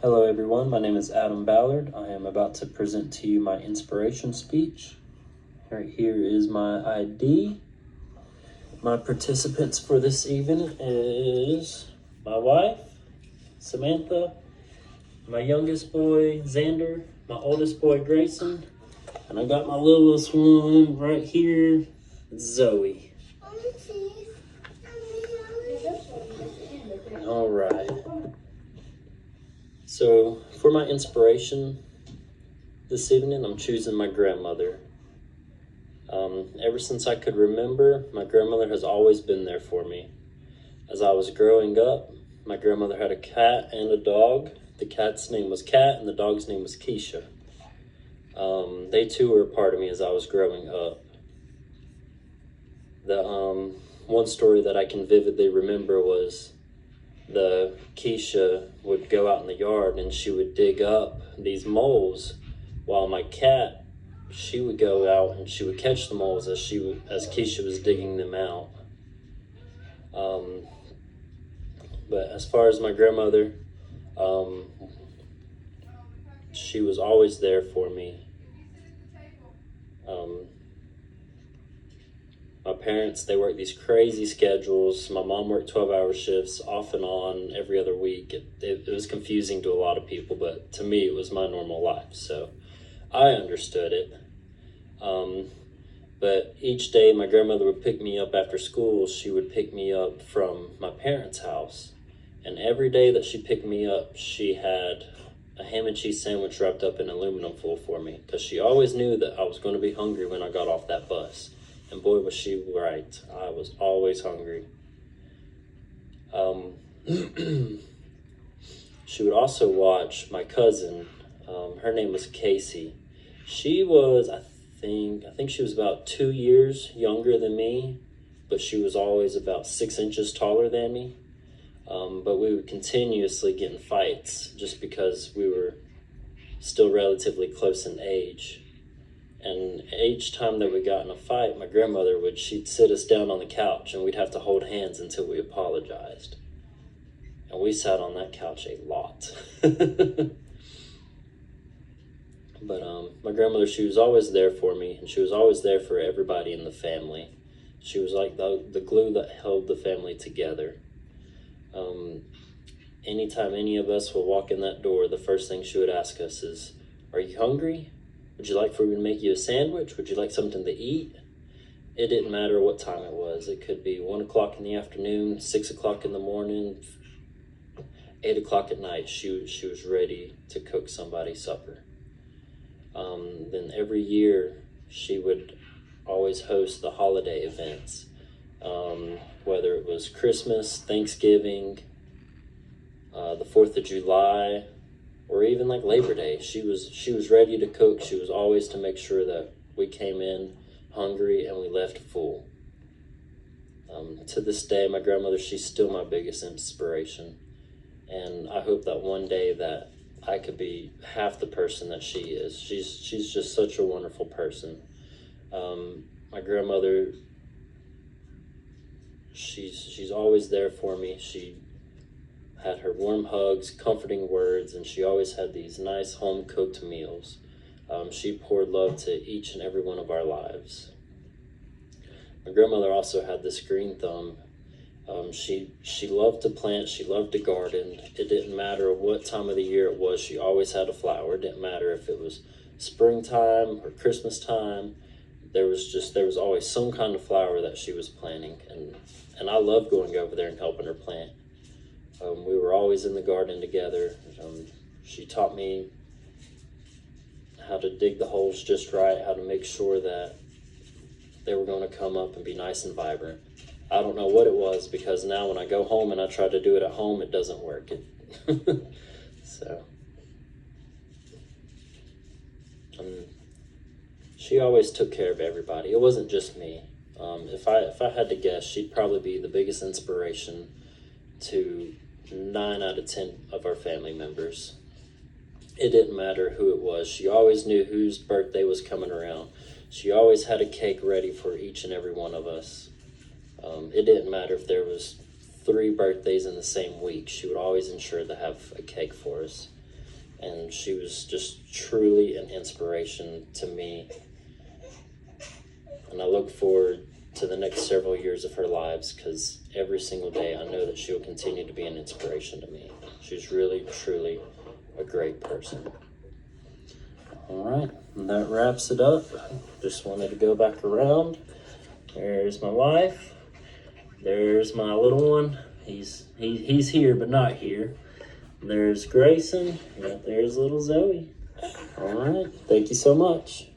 Hello everyone, my name is Adam Ballard. I am about to present to you my inspiration speech. Right here is my ID. My participants for this evening is my wife, Samantha, my youngest boy, Xander, my oldest boy, Grayson, and I got my littlest one right here, Zoe. All right. So for my inspiration this evening, I'm choosing my grandmother. Ever since I could remember, my grandmother has always been there for me. As I was growing up, my grandmother had a cat and a dog. The cat's name was Cat and the dog's name was Keisha. They too were a part of me as I was growing up. The one story that I can vividly remember was the Keisha would go out in the yard and she would dig up these moles, while my cat, she would go out and she would catch the moles as Keisha was digging them out. But as far as my grandmother, she was always there for me. My parents, they worked these crazy schedules. My mom worked 12-hour shifts off and on every other week. It was confusing to a lot of people, but to me, it was my normal life. So I understood it. But each day my grandmother would pick me up after school. She would pick me up from my parents' house. And every day that she picked me up, she had a ham and cheese sandwich wrapped up in aluminum foil for me, because she always knew that I was going to be hungry when I got off that bus. And boy, was she right. I was always hungry. She would also watch my cousin. Her name was Casey. She was, I think she was about 2 years younger than me, but she was always about 6 inches taller than me. But we would continuously get in fights just because we were still relatively close in age. And each time that we got in a fight, my grandmother she'd sit us down on the couch and we'd have to hold hands until we apologized. And we sat on that couch a lot. But my grandmother, she was always there for me, and she was always there for everybody in the family. She was like the glue that held the family together. Anytime any of us would walk in that door, the first thing she would ask us is, "Are you hungry? Would you like for me to make you a sandwich? Would you like something to eat?" It didn't matter what time it was. It could be 1 o'clock in the afternoon, 6 o'clock in the morning, 8 o'clock at night. She was ready to cook somebody supper. Then every year she would always host the holiday events, whether it was Christmas, Thanksgiving, the 4th of July, or even like Labor Day. She was ready to cook. She was always to make sure that we came in hungry and we left full. To this day, my grandmother, she's still my biggest inspiration. And I hope that one day that I could be half the person that she is. She's just such a wonderful person. My grandmother, she's always there for me. She had her warm hugs, comforting words, and she always had these nice home-cooked meals. She poured love to each and every one of our lives. My grandmother also had this green thumb. She loved to plant, she loved to garden. It didn't matter what time of the year it was, she always had a flower. It didn't matter if it was springtime or Christmas time. There was always some kind of flower that she was planting, and I loved going over there and helping her plant. We were always in the garden together. She taught me how to dig the holes just right, how to make sure that they were going to come up and be nice and vibrant. I don't know what it was, because now when I go home and I try to do it at home, it doesn't work. So she always took care of everybody. It wasn't just me. If I had to guess, she'd probably be the biggest inspiration to 9 out of 10 of our family members. It didn't matter who it was. She always knew whose birthday was coming around. She always had a cake ready for each and every one of us. It didn't matter if there was 3 birthdays in the same week. She would always ensure to have a cake for us. and she was just truly an inspiration to me. And I look forward to the next several years of her lives, because every single day I know that she will continue to be an inspiration to me. She's really, truly a great person. All right, and that wraps it up. Just wanted to go back around. There's my wife. There's my little one. He's here, but not here. There's Grayson. Yeah, there's little Zoe. All right, thank you so much.